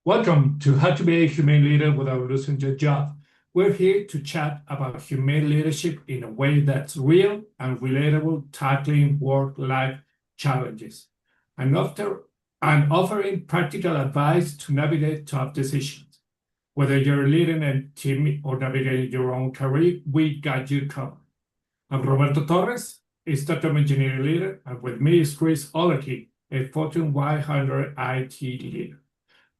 Welcome to How to Be a Humane Leader Without Losing Your Job. We're here to chat about humane leadership in a way that's real and relatable, tackling work-life challenges, and, offering practical advice to navigate tough decisions. Whether you're leading a team or navigating your own career, we got you covered. I'm Roberto Torres, a startup engineering leader, and with me is Chris Olerke, a Fortune 100 IT leader.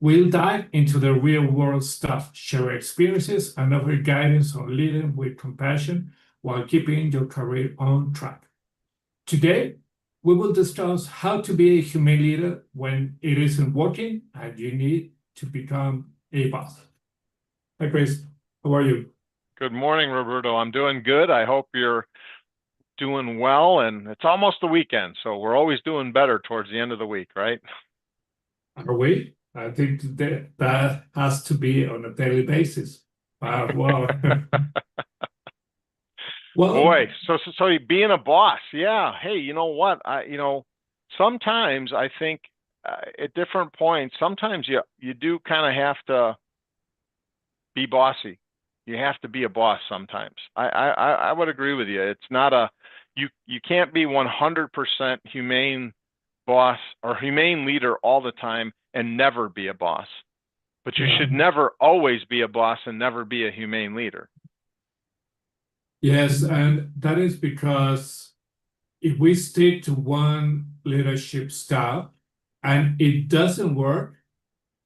We'll dive into the real-world stuff, share experiences, and offer guidance on leading with compassion while keeping your career on track. Today, we will discuss how to be a humane leader when it isn't working and you need to become a boss. Hi, Chris. How are you? Good morning, Roberto. I'm doing good. I hope you're doing well, and it's almost the weekend, so we're always doing better towards the end of the week, right? Are we? I think that has to be on a daily basis. Well, well, Boy, so being a boss, yeah. Hey, you know what? Sometimes I think at different points, sometimes you do kind of have to be bossy. You have to be a boss sometimes. I would agree with you. It's not you can't be 100% humane boss or humane leader all the time and never be a boss. But you yeah. should never always be a boss and never be a humane leader. Yes, and that is because if we stick to one leadership style and it doesn't work,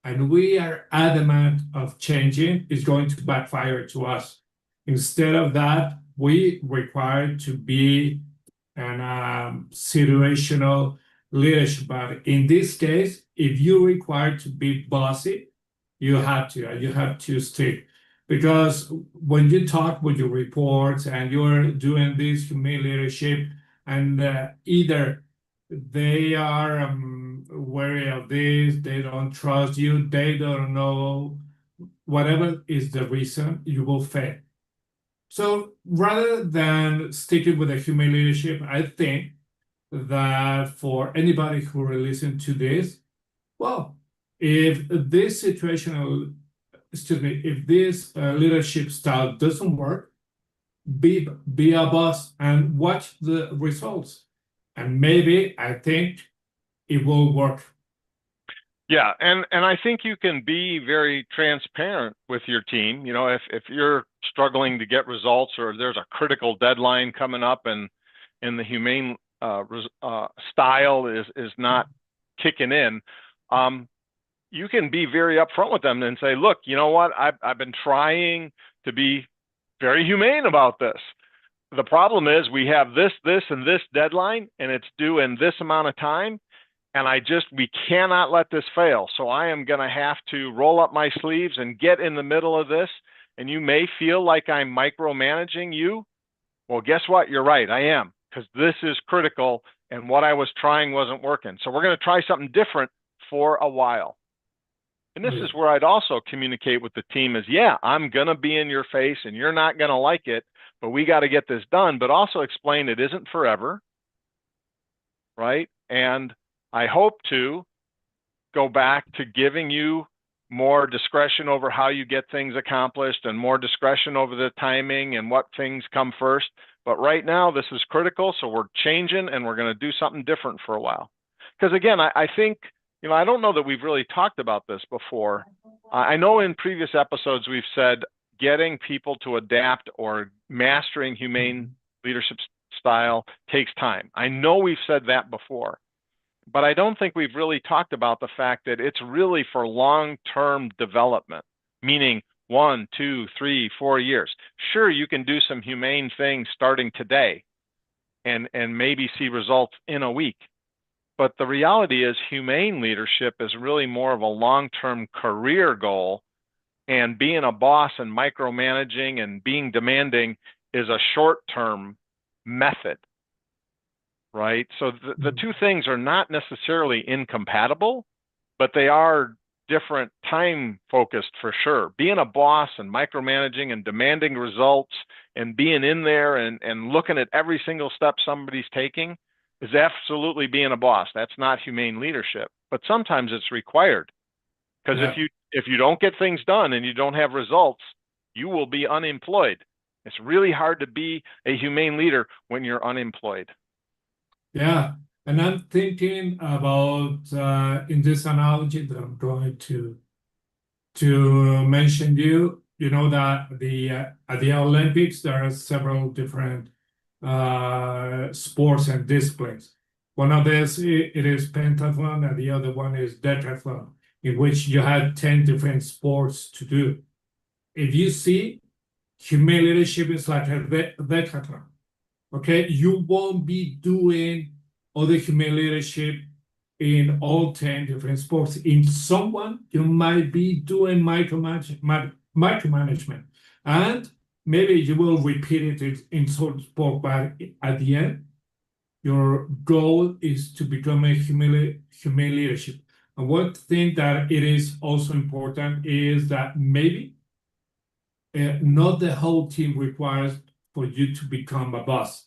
and we are adamant of changing, it's going to backfire to us. Instead of that, we require to be an situational leadership. But in this case, if you require to be bossy, you have to, and you have to stick. Because when you talk with your reports and you're doing this humane leadership, and either they are wary of this, they don't trust you, they don't know, whatever is the reason, you will fail. So rather than sticking with the human leadership, I think that for anybody who will listen to this, well, if this situational, excuse me, if this leadership style doesn't work, be a boss and watch the results. And maybe I think it will work. Yeah, and I think you can be very transparent with your team. You know, if you're struggling to get results or there's a critical deadline coming up and the humane style is not kicking in, you can be very upfront with them and say, look, you know what? I've been trying to be very humane about this. The problem is we have this, and this deadline, and it's due in this amount of time. And we cannot let this fail. So I am going to have to roll up my sleeves and get in the middle of this. And you may feel like I'm micromanaging you. Well, guess what? You're right. I am, because this is critical. And what I was trying wasn't working. So we're going to try something different for a while. And this is where I'd also communicate with the team is, yeah, I'm going to be in your face and you're not going to like it, but we got to get this done. But also explain it isn't forever, right? And I hope to go back to giving you more discretion over how you get things accomplished and more discretion over the timing and what things come first. But right now, this is critical. So we're changing and we're going to do something different for a while. Because again, I think, you know, I don't know that we've really talked about this before. I know in previous episodes, we've said getting people to adapt or mastering humane leadership style takes time. I know we've said that before. But I don't think we've really talked about the fact that it's really for long-term development, meaning 1, 2, 3, 4 years. Sure, you can do some humane things starting today and maybe see results in a week. But the reality is humane leadership is really more of a long-term career goal, and being a boss and micromanaging and being demanding is a short-term method. Right? So the two things are not necessarily incompatible, but they are different time focused for sure. Being a boss and micromanaging and demanding results and being in there and looking at every single step somebody's taking is absolutely being a boss. That's not humane leadership, but sometimes it's required. Because Yeah. if you don't get things done and you don't have results, you will be unemployed. It's really hard to be a humane leader when you're unemployed. Yeah. And I'm thinking about in this analogy that I'm going to mention you know that the at the Olympics there are several different sports and disciplines. One of this it is pentathlon, and the other one is decathlon, in which you have 10 different sports to do. If you see, human leadership is like a decathlon. Okay, you won't be doing other human leadership in all 10 different sports. In someone, you might be doing micromanagement, and maybe you will repeat it in some sport, but at the end, your goal is to become a human leadership. And one thing that it is also important is that maybe not the whole team requires for you to become a boss.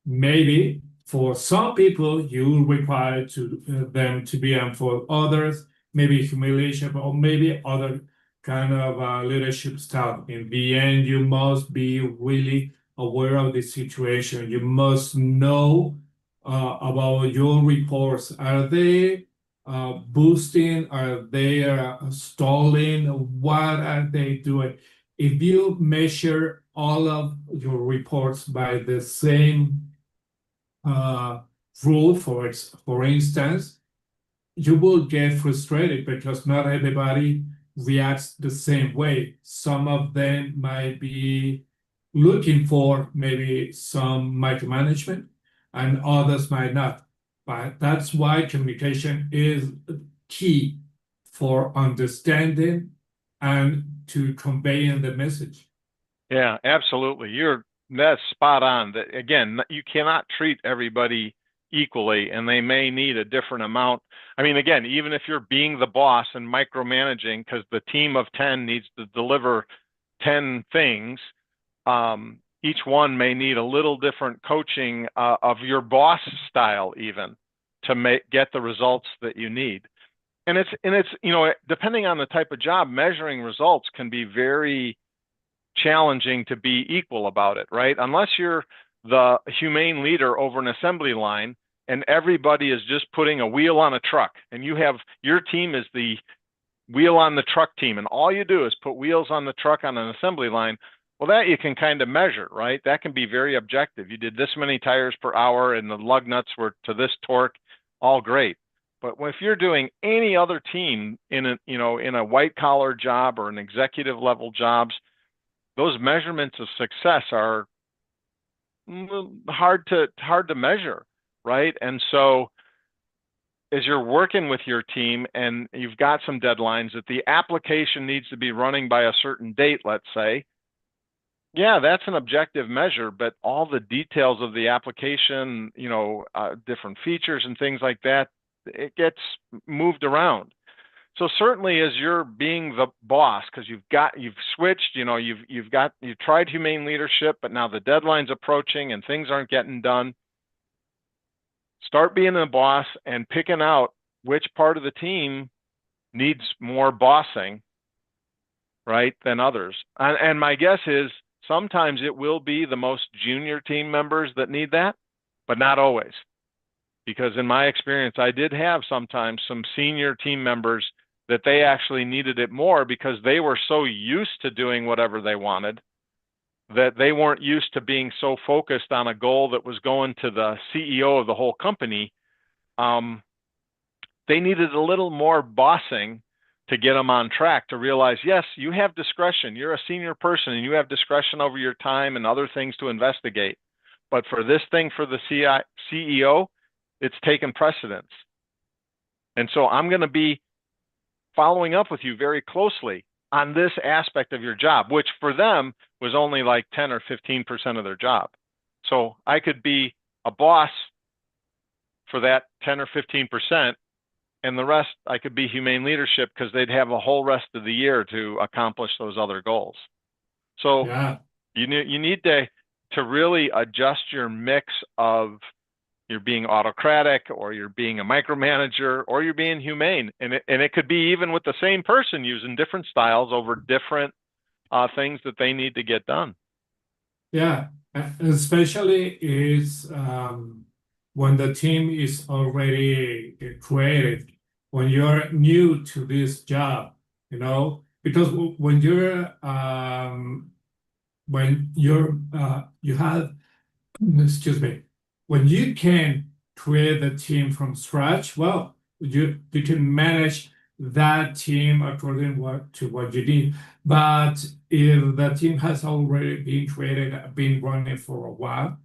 Maybe for some people you require them to be, and for others, maybe humiliation or maybe other kind of leadership style. In the end, you must be really aware of the situation. You must know about your reports. Are they boosting? Are they stalling? What are they doing? If you measure all of your reports by the same uh, rule, for instance, you will get frustrated because not everybody reacts the same way. Some of them might be looking for maybe some micromanagement, and others might not. But that's why communication is key for understanding and to conveying the message. Yeah, absolutely. That's spot on. That again, you cannot treat everybody equally, and they may need a different amount. I mean, again, even if you're being the boss and micromanaging, because the team of 10 needs to deliver 10 things, each one may need a little different coaching of your boss style, even to get the results that you need. And it's depending on the type of job, measuring results can be very challenging to be equal about it, right? Unless you're the humane leader over an assembly line and everybody is just putting a wheel on a truck, and you have your team is the wheel on the truck team, and all you do is put wheels on the truck on an assembly line. Well, that you can kind of measure, right? That can be very objective. You did this many tires per hour and the lug nuts were to this torque, all great. But if you're doing any other team in a white collar job or an executive level jobs, those measurements of success are hard to measure, right? And so as you're working with your team and you've got some deadlines that the application needs to be running by a certain date, let's say, yeah, that's an objective measure, but all the details of the application, different features and things like that, it gets moved around. So certainly as you're being the boss, because you've switched, you've tried humane leadership, but now the deadline's approaching and things aren't getting done. Start being the boss and picking out which part of the team needs more bossing, right, than others. And my guess is sometimes it will be the most junior team members that need that, but not always. Because in my experience, I did have sometimes some senior team members that they actually needed it more because they were so used to doing whatever they wanted that they weren't used to being so focused on a goal that was going to the CEO of the whole company. They needed a little more bossing to get them on track to realize, yes, you have discretion. You're a senior person and you have discretion over your time and other things to investigate. But for this thing for the CEO, it's taken precedence. And so I'm going to be following up with you very closely on this aspect of your job, which for them was only like 10 or 15% of their job. So I could be a boss for that 10 or 15%, and the rest I could be humane leadership because they'd have a whole rest of the year to accomplish those other goals. So Yeah. you need to really adjust your mix of you're being autocratic, or you're being a micromanager, or you're being humane. And it could be even with the same person using different styles over different things that they need to get done. Yeah, especially is when the team is already created, when you're new to this job, because when you have, excuse me, when you can create the team from scratch, well, you can manage that team according to what you need. But if the team has already been created, been running for a while,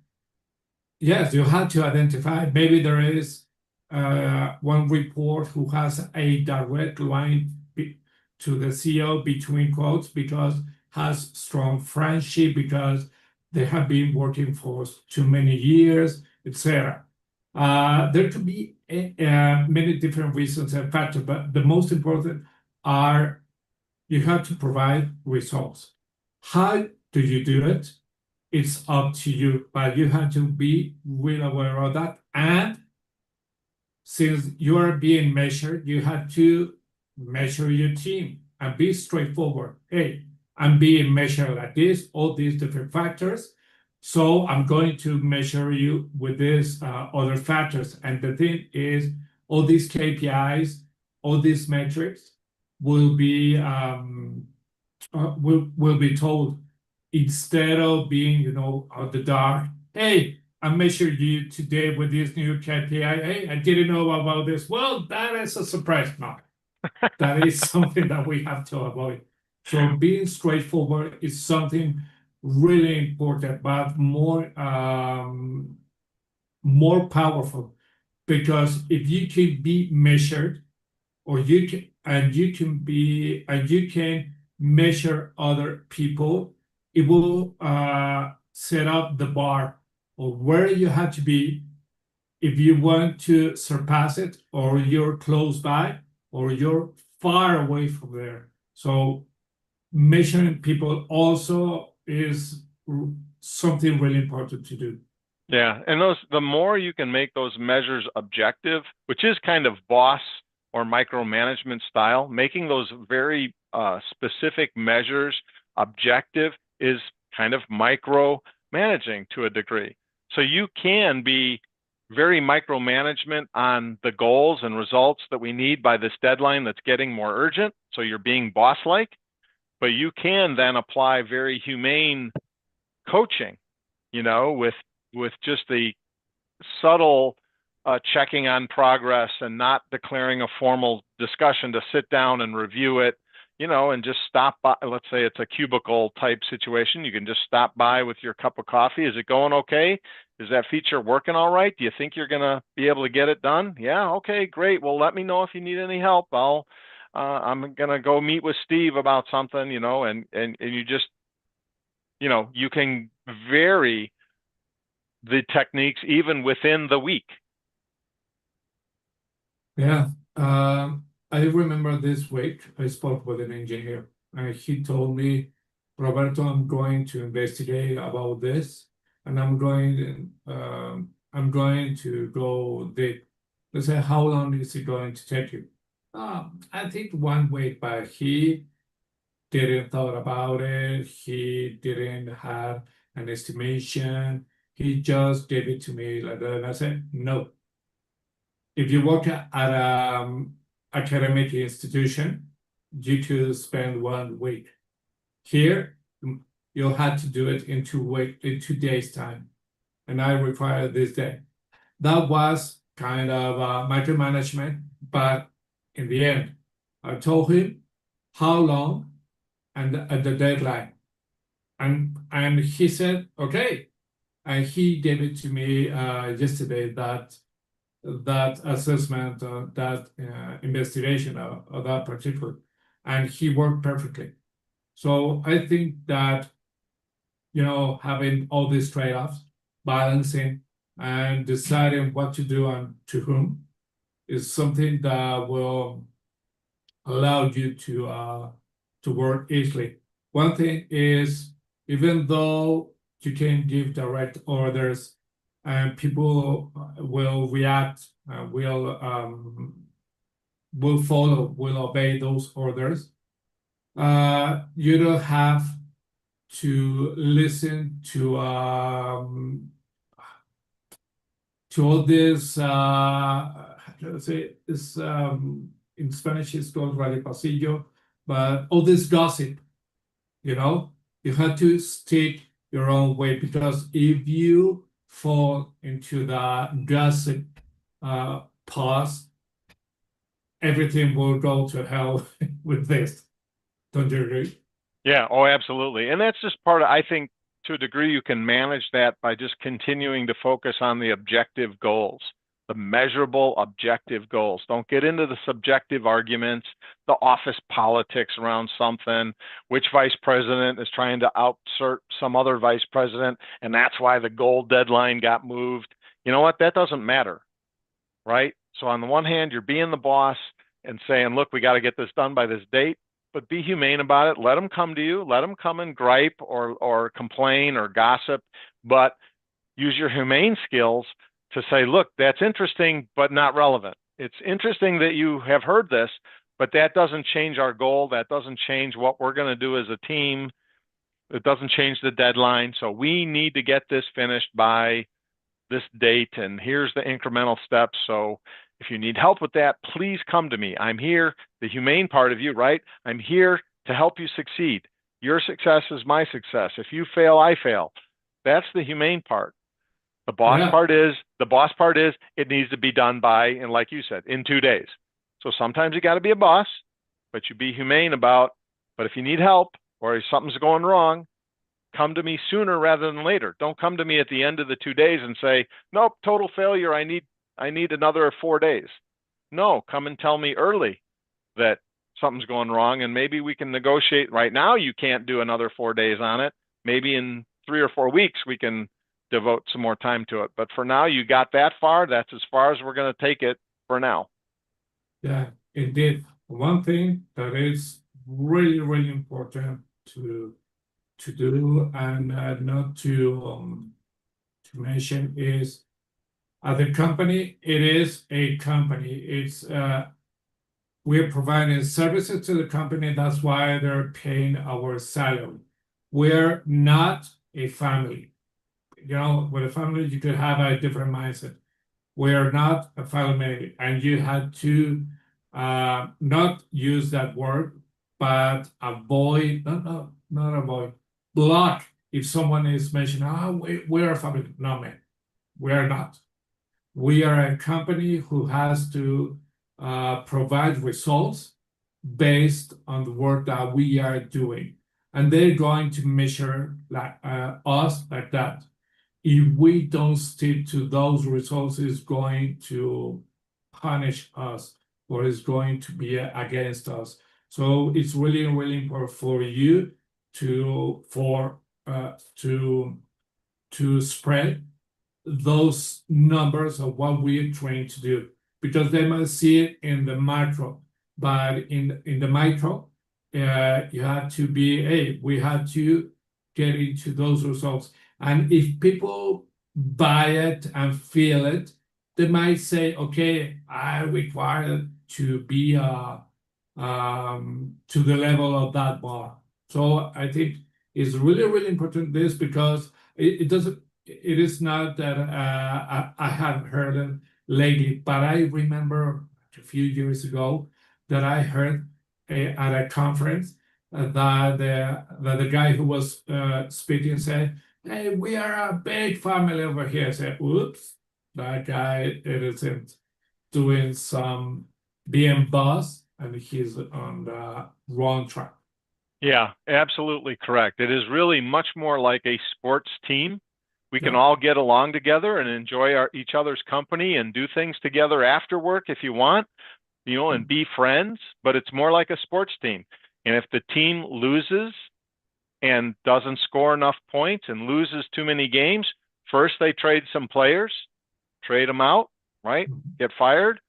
yes, you have to identify. Maybe there is one report who has a direct line to the CEO between quotes because has strong friendship because they have been working for too many years, etc. There could be many different reasons and factors, but the most important are you have to provide results. How do you do it? It's up to you, but you have to be well aware of that. And since you are being measured, you have to measure your team and be straightforward. Hey, I'm being measured like this, all these different factors. So I'm going to measure you with these other factors. And the thing is, all these KPIs, all these metrics will be told instead of being, out the dark. Hey, I measured you today with this new KPI. Hey, I didn't know about this. Well, that is a surprise. No, that is something that we have to avoid. So being straightforward is something really important, but more powerful, because if you can be measured, or you can measure other people, it will set up the bar of where you have to be if you want to surpass it, or you're close by, or you're far away from there. So measuring people also is something really important to do. Yeah, and the more you can make those measures objective, which is kind of boss or micromanagement style, making those very specific measures objective is kind of micromanaging to a degree. So you can be very micromanagement on the goals and results that we need by this deadline that's getting more urgent. So you're being boss-like, but you can then apply very humane coaching, with just the subtle checking on progress and not declaring a formal discussion to sit down and review it, and just stop by. Let's say it's a cubicle type situation. You can just stop by with your cup of coffee. Is it going okay? Is that feature working all right? Do you think you're going to be able to get it done? Yeah. Okay, great. Well, let me know if you need any help. I'm going to go meet with Steve about something, and you just, you can vary the techniques even within the week. Yeah. I remember this week I spoke with an engineer, and he told me, Roberto, I'm going to investigate about this, and I'm going to go dig. I said, how long is it going to take you? I think 1 week, but he didn't thought about it. He didn't have an estimation. He just gave it to me like that. And I said, no. If you work at an academic institution, you could spend 1 week. Here, you'll have to do it in 2 days' time. And I require this day. That was kind of micromanagement, but in the end, I told him how long and the deadline. And he said, okay. And he gave it to me yesterday, that assessment, that investigation of that particular, and he worked perfectly. So I think that, having all these trade-offs, balancing and deciding what to do and to whom is something that will allow you to work easily. One thing is, even though you can give direct orders, and people will react, will follow, will obey those orders. You don't have to listen to all this, let's say, this, in Spanish it's called radio pasillo, but all this gossip, you know, you have to stick your own way, because if you fall into the gossip pause, everything will go to hell with this. Don't you agree? Yeah, oh, absolutely. And that's just part of, I think to a degree, you can manage that by just continuing to focus on the objective goals, the measurable objective goals. Don't get into the subjective arguments, the office politics around something, which vice president is trying to outsert some other vice president, and that's why the goal deadline got moved. You know what? That doesn't matter, right? So on the one hand, you're being the boss and saying, look, we got to get this done by this date, but be humane about it. Let them come to you. Let them come and gripe or complain or gossip, but use your humane skills to say, look, that's interesting, but not relevant. It's interesting that you have heard this, but that doesn't change our goal. That doesn't change what we're going to do as a team. It doesn't change the deadline. So we need to get this finished by this date, and here's the incremental steps. So if you need help with that, please come to me. I'm here, the humane part of you, right? I'm here to help you succeed. Your success is my success. If you fail, I fail. That's the humane part. Yeah, The boss part is it needs to be done by, and like you said, in 2 days. So sometimes you got to be a boss, but you be humane about, but if you need help or if something's going wrong, come to me sooner rather than later. Don't come to me at the end of the 2 days and say, nope, total failure. I need another 4 days. No, come and tell me early that something's going wrong, and maybe we can negotiate. Right now, you can't do another 4 days on it. Maybe in 3 or 4 weeks, we can devote some more time to it. But for now, you got that far. That's as far as we're going to take it for now. yeah, indeed. One thing that is really, really important to do, and not to mention, is the company. It is a company. It's we're providing services to the company. That's why they're paying our salary. We're not a family. You know, with a family, you could have a different mindset. We are not a family, and you had to not use that word, but avoid, not avoid, block if someone is mentioning, we're a family. No, man, we are not. We are a company who has to provide results based on the work that we are doing. And they're going to measure us like that. If we don't stick to those results, it's going to punish us, or it's going to be against us. So it's really, really important for you to for to spread those numbers of what we're trying to do, because they might see it in the macro, but in the micro, you have to be, hey, we have to get into those results. And if people buy it and feel it, they might say, okay, I require to be to the level of that bar. So I think it's really, really important this, because it doesn't, it is not that I have heard it lately, but I remember a few years ago that I heard at a conference that the guy who was speaking said, "Hey, we are a big family over here." I said, "Oops, that guy it isn't doing some being boss, and he's on the wrong track." Yeah, absolutely correct. It is really much more like a sports team. We can Yeah. all get along together and enjoy each other's company and do things together after work if you want, and be friends, but it's more like a sports team. And if the team loses and doesn't score enough points and loses too many games, first they trade some players, trade them out, right? Get fired.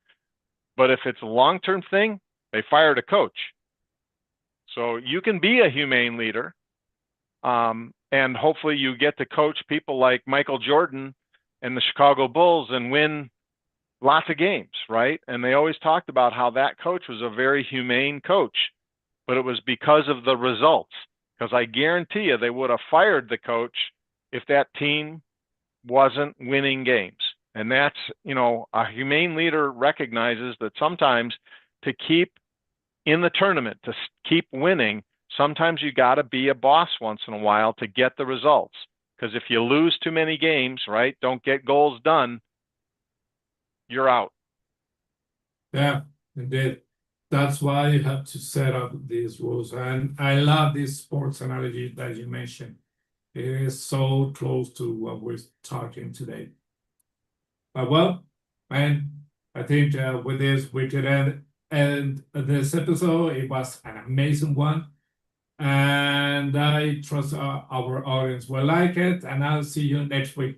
But if it's a long-term thing, they fired a coach. So you can be a humane leader, and hopefully you get to coach people like Michael Jordan and the Chicago Bulls and win lots of games, right? And they always talked about how that coach was a very humane coach, but it was because of the results. Because I guarantee you they would have fired the coach if that team wasn't winning games. And that's, a humane leader recognizes that sometimes to keep in the tournament, to keep winning, sometimes you got to be a boss once in a while to get the results. Because if you lose too many games, right, don't get goals done, you're out. Yeah, indeed. That's why you have to set up these rules. And I love this sports analogy that you mentioned. It is so close to what we're talking today. But well, man, I think with this we could end this episode. It was an amazing one. And I trust our audience will like it. And I'll see you next week.